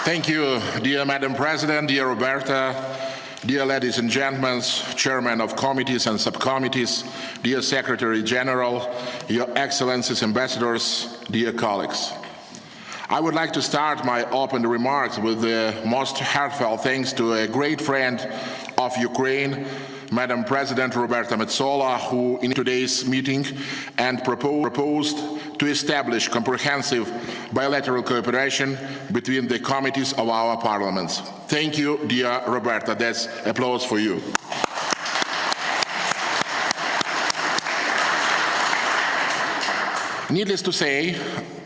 Thank you, dear Madam President, dear Roberta, dear ladies and gentlemen, chairmen of committees and subcommittees, dear Secretary General, your excellencies, ambassadors, dear colleagues. I would like to start my opening remarks with the most heartfelt thanks to a great friend of Ukraine, Madam President Roberta Metsola, who in today's meeting and proposed to establish comprehensive bilateral cooperation between the committees of our parliaments. Thank you, dear Roberta. That's applause for you. Needless to say,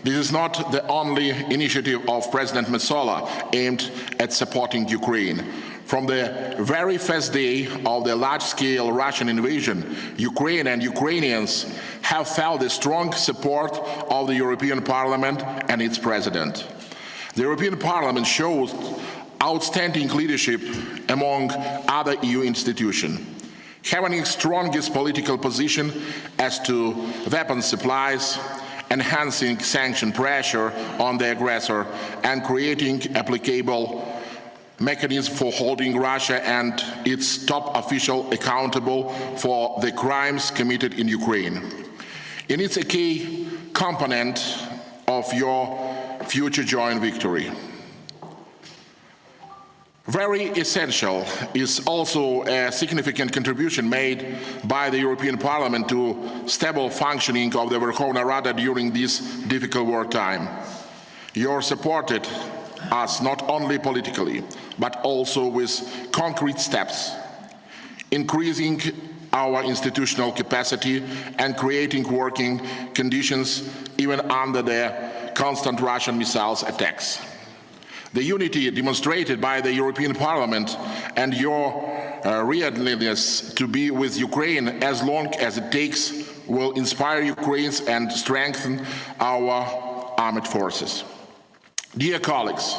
this is not the only initiative of President Metsola aimed at supporting Ukraine. From the very first day of the large-scale Russian invasion, Ukraine and Ukrainians have felt the strong support of the European Parliament and its President. The European Parliament shows outstanding leadership among other EU institutions, having the strongest political position as to weapons supplies, enhancing sanction pressure on the aggressor, and creating applicable mechanism for holding Russia and its top official accountable for the crimes committed in Ukraine. And it's a key component of your future joint victory. Very essential is also a significant contribution made by the European Parliament to stable functioning of the Verkhovna Rada during this difficult wartime. You supported us not only politically, but also with concrete steps, increasing our institutional capacity and creating working conditions even under the constant Russian missiles attacks. The unity demonstrated by the European Parliament and your readiness to be with Ukraine as long as it takes will inspire Ukrainians and strengthen our armed forces. Dear colleagues,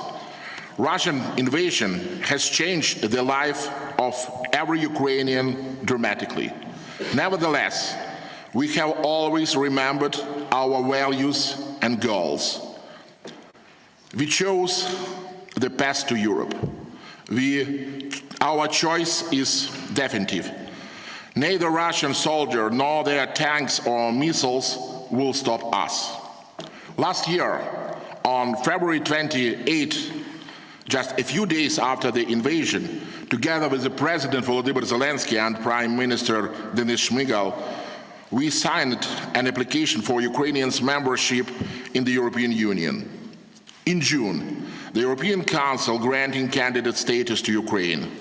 Russian invasion has changed the life of every Ukrainian dramatically. Nevertheless, we have always remembered our values and goals. We chose the path to Europe. Our choice is definitive. Neither Russian soldier nor their tanks or missiles will stop us. Last year, on February 28, just a few days after the invasion, together with the President Volodymyr Zelensky and Prime Minister Denis Shmyhal, we signed an application for Ukrainians' membership in the European Union. In June, the European Council granting candidate status to Ukraine.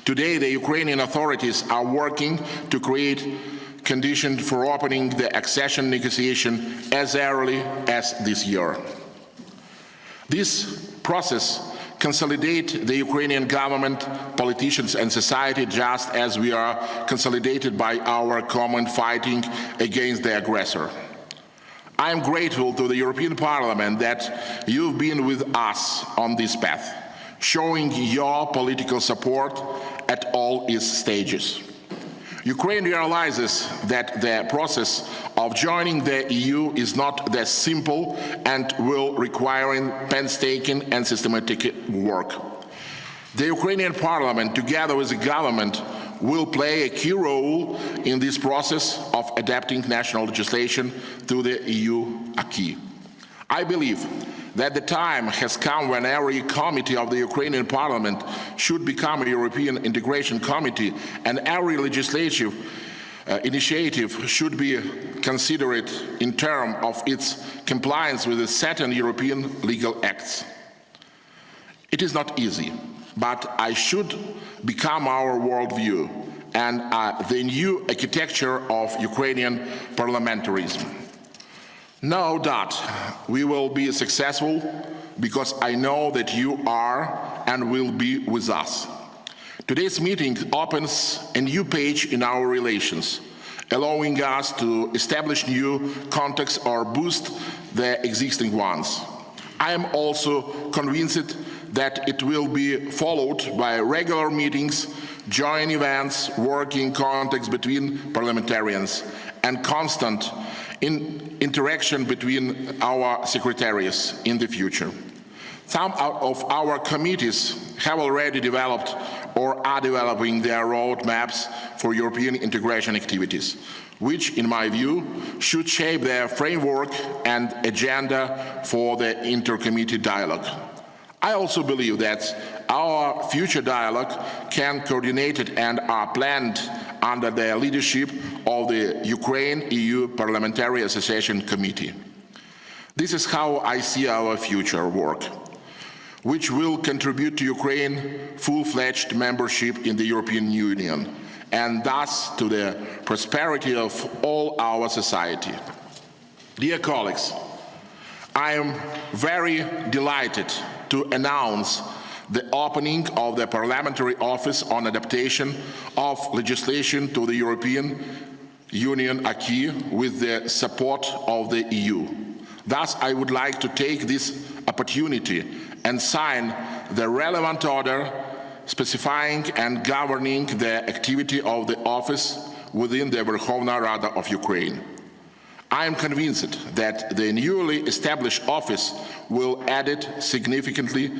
Today, the Ukrainian authorities are working to create conditions for opening the accession negotiation as early as this year. This process consolidates the Ukrainian government, politicians and society just as we are consolidated by our common fighting against the aggressor. I am grateful to the European Parliament that you've been with us on this path, showing your political support at all its stages. Ukraine realizes that the process of joining the EU is not that simple and will require painstaking and systematic work. The Ukrainian Parliament, together with the government, will play a key role in this process of adapting national legislation to the EU acquis. I believe that the time has come when every committee of the Ukrainian Parliament should become a European integration committee, and every legislative initiative should be considered in terms of its compliance with the certain European legal acts. It is not easy, but I should become our worldview and the new architecture of Ukrainian parliamentarism. No doubt we will be successful because I know that you are and will be with us. Today's meeting opens a new page in our relations, allowing us to establish new contacts or boost the existing ones. I am also convinced that it will be followed by regular meetings, joint events, working contacts between parliamentarians, and constant interaction between our secretaries in the future. Some of our committees have already developed or are developing their roadmaps for European integration activities, which, in my view, should shape their framework and agenda for the intercommittee dialogue. I also believe that our future dialogue can be coordinated and are planned under the leadership of the Ukraine-EU Parliamentary Association Committee. This is how I see our future work, which will contribute to Ukraine's full-fledged membership in the European Union, and thus to the prosperity of all our society. Dear colleagues, I am very delighted to announce the opening of the Parliamentary Office on Adaptation of Legislation to the European Union acquis with the support of the EU. Thus, I would like to take this opportunity and sign the relevant order specifying and governing the activity of the office within the Verkhovna Rada of Ukraine. I am convinced that the newly established office will add significantly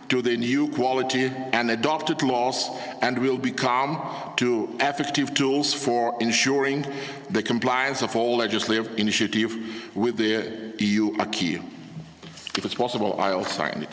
to the new quality and adopted laws and will become two effective tools for ensuring the compliance of all legislative initiatives with the EU acquis. If it's possible, I'll sign it.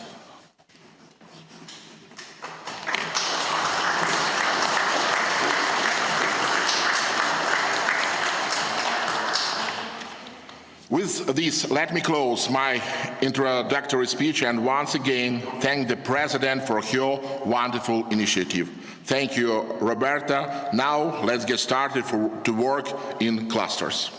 With this, let me close my introductory speech and once again thank the President for her wonderful initiative. Thank you, Roberta. Now let's get started to work in clusters.